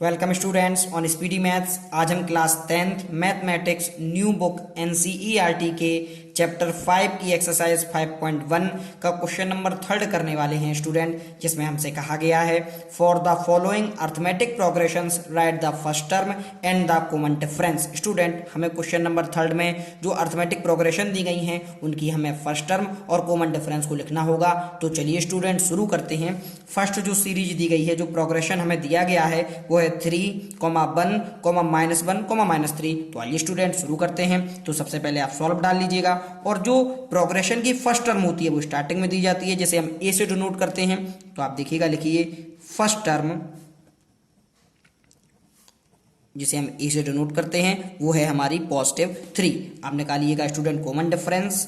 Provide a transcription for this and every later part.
Welcome students on speedy maths. आज हम class 10th mathematics new book NCERT के chapter 5 की एक्सरसाइज 5.1 का क्वेश्चन नंबर 3 करने वाले हैं स्टूडेंट, जिसमें हमसे कहा गया है for the following arithmetic progressions right the first term and the common difference. Student हमें क्वेश्चन नंबर 3 में जो अर्थमेटिक प्रोग्रेशन दी गई हैं उनकी हमें फर्स्ट टर्म और कॉमन डिफरेंस को लिखना होगा। तो चलिए स्टूडेंट शुरू करते हैं। फर्स्ट जो सीरीज दी गई है, जो प्रोग्रेशन हमें दिया गया है वो है 3, -1, -1, -3। तो आइए स्टूडेंट शुरू करते हैं। तो सबसे पहले आप सॉल्व डाल लीजिएगा और जो प्रोग्रेशन की फर्स्ट टर्म होती है वो स्टार्टिंग में दी जाती है, जैसे हम ए से डिनोट करते हैं। तो आप देखिएगा, लिखिए फर्स्ट टर्म जिसे हम ए से डिनोट करते हैं वो है हमारी +3। आप निकालिएगा student common difference.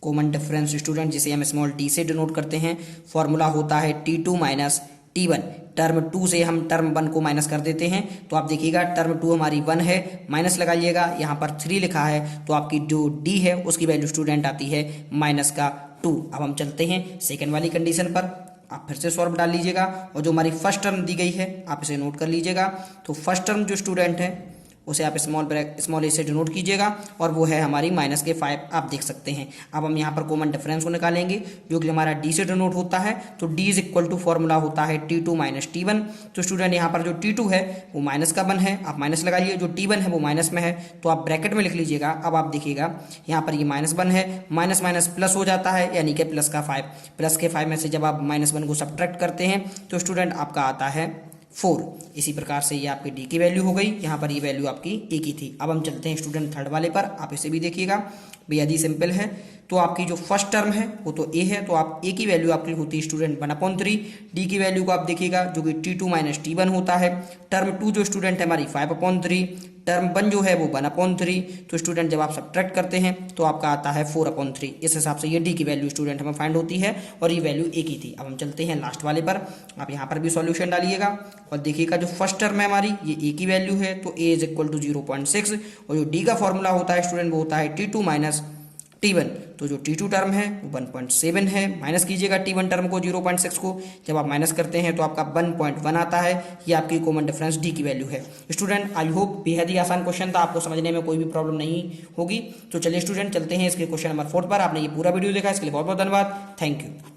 Common difference student जिसे हम स्मॉल टी से डिनोट करते हैं, फॉर्मूला होता है T2 माइनस T1। टर्म 2 से हम टर्म 1 को माइनस कर देते हैं। तो आप देखिएगा टर्म 2 हमारी 1 है, माइनस लगाइएगा, यहाँ पर 3 लिखा है तो आपकी जो D है उसकी वैल्यू स्टूडेंट आती है -2। अब हम चलते हैं सेकेंड वाली कंडीशन पर। आप फिर से सॉल्व डाल लीजिएगा और जो हमारी फर्स्ट टर्म दी गई है आप इसे नोट कर लीजिएगा। तो फर्स्ट टर्म जो स्टूडेंट है उसे आप स्मॉल ए से डिनोट कीजिएगा और वो है हमारी -5। आप देख सकते हैं। अब हम यहाँ पर कॉमन डिफरेंस को निकालेंगे जो कि हमारा डी से डिनोट होता है। तो D is equal to formula होता है T2 माइनस T1। तो स्टूडेंट यहाँ पर जो T2 है वो माइनस का 1 है, आप माइनस लगाइए। जो T1 है वो माइनस में है तो आप ब्रैकेट में लिख लीजिएगा। अब आप देखिएगा यहाँ पर ये -1 है, माइनस माइनस प्लस हो जाता है, यानी कि प्लस का 5। प्लस के 5 में से जब आप -1 को सब्ट्रैक्ट करते हैं तो स्टूडेंट आपका आता है 4। इसी प्रकार से ये आपकी डी की वैल्यू हो गई। यहाँ पर ये वैल्यू आपकी ए की थी। अब हम चलते हैं स्टूडेंट थर्ड वाले पर। आप इसे भी देखिएगा, बेहद ही सिंपल है। तो आपकी जो फर्स्ट टर्म है वो तो ए है, तो आप ए की वैल्यू आपकी होती है स्टूडेंट 1/3। डी की वैल्यू को आप देखिएगा जो कि T2 माइनस T1 होता है। टर्म 2 जो स्टूडेंट है हमारी 5/3। टर्म 1 जो है वो 1/3। तो स्टूडेंट जब आप सब्ट्रैक्ट करते हैं तो आपका आता है 4/3। इस हिसाब से ये डी की वैल्यू स्टूडेंट हमें फाइंड होती है और ये वैल्यू ए की थी। अब हम चलते हैं लास्ट वाले पर। आप यहाँ पर भी सॉल्यूशन डालिएगा और देखिएगा जो फर्स्ट टर्म है हमारी ये ए की वैल्यू है, तो ए इज इक्वल टू 0.6 और जो डी का फॉर्मूला होता है स्टूडेंट वो होता है T2 माइनस T1। तो जो T2 टर्म है वो 1.7 है। माइनस कीजिएगा T1 टर्म को 0.6 को, जब आप माइनस करते हैं तो आपका 1.1 आता है। ये आपकी कॉमन डिफरेंस डी की वैल्यू है। स्टूडेंट आई होप बेहद ही आसान क्वेश्चन था, आपको समझने में कोई भी प्रॉब्लम नहीं होगी। तो चलिए स्टूडेंट चलते हैं इसके क्वेश्चन नंबर 4 पर। आपने ये पूरा वीडियो देखा, इसके लिए बहुत बहुत धन्यवाद। Thank you.